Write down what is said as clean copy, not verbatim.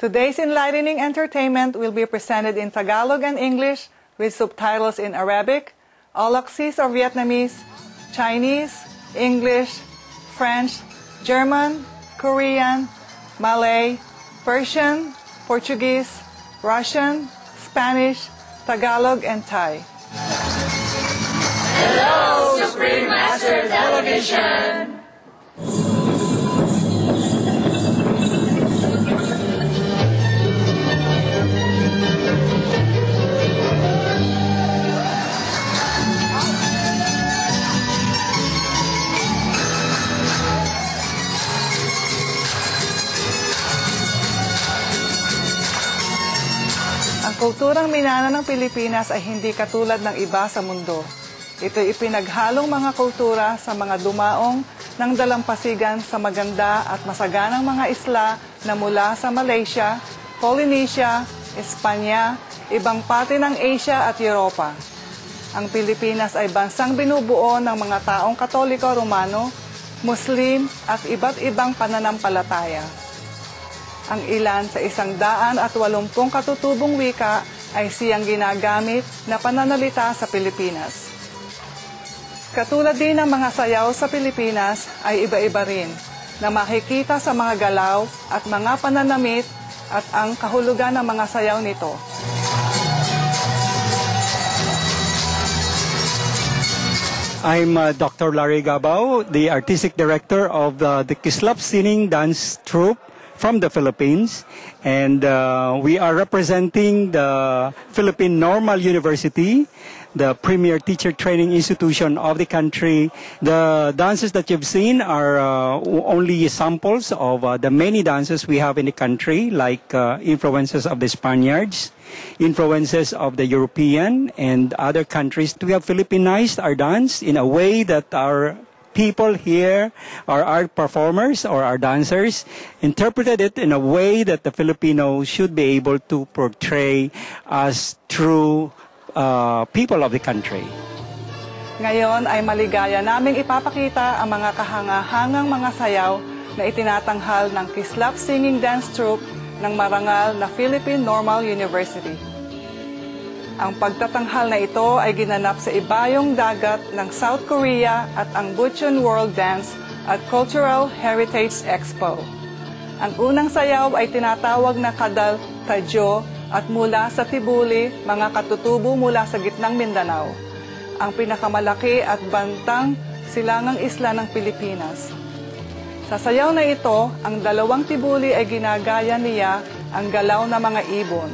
Today's enlightening entertainment will be presented in Tagalog and English with subtitles in Arabic, Aulacese or Vietnamese, Chinese, English, French, German, Korean, Malay, Persian, Portuguese, Russian, Spanish, Tagalog, and Thai. Hello, Supreme Master Television! Ang kulturang minana ng Pilipinas ay hindi katulad ng iba sa mundo. Ito'y ipinaghalong mga kultura sa mga dumaong ng dalampasigan sa maganda at masaganang mga isla na mula sa Malaysia, Polynesia, Espanya, ibang pati ng Asia at Europa. Ang Pilipinas ay bansang binubuo ng mga taong Katoliko, Romano, Muslim at iba't ibang pananampalataya. Ang ilan sa 180 katutubong wika ay siyang ginagamit na pananalita sa Pilipinas. Katulad din ng mga sayaw sa Pilipinas ay iba-iba rin na makikita sa mga galaw at mga pananamit at ang kahulugan ng mga sayaw nito. I'm Dr. Larry Gabao, the Artistic Director of the Kislap Sining Dance Troupe from the Philippines, and we are representing the Philippine Normal University, the premier teacher training institution of the country. The dances that you've seen are only samples of the many dances we have in the country, like influences of the Spaniards, influences of the European and other countries. We have Philippinized our dance in a way that our people here, or our performers or our dancers, interpreted it in a way that the Filipinos should be able to portray as true people of the country. Ngayon ay maligaya naming ipapakita ang mga kahangahangang mga sayaw na itinatanghal ng Kislap Singing Dance Troupe ng marangal na Philippine Normal University. Ang pagtatanghal na ito ay ginanap sa ibayong dagat ng South Korea at ang Bucheon World Dance at Cultural Heritage Expo. Ang unang sayaw ay tinatawag na Kadal Tadyo at mula sa Tibuli, mga katutubo mula sa gitnang Mindanao, ang pinakamalaki at bantang silangang isla ng Pilipinas. Sa sayaw na ito, ang dalawang tibuli ay ginagaya niya ang galaw na mga ibon.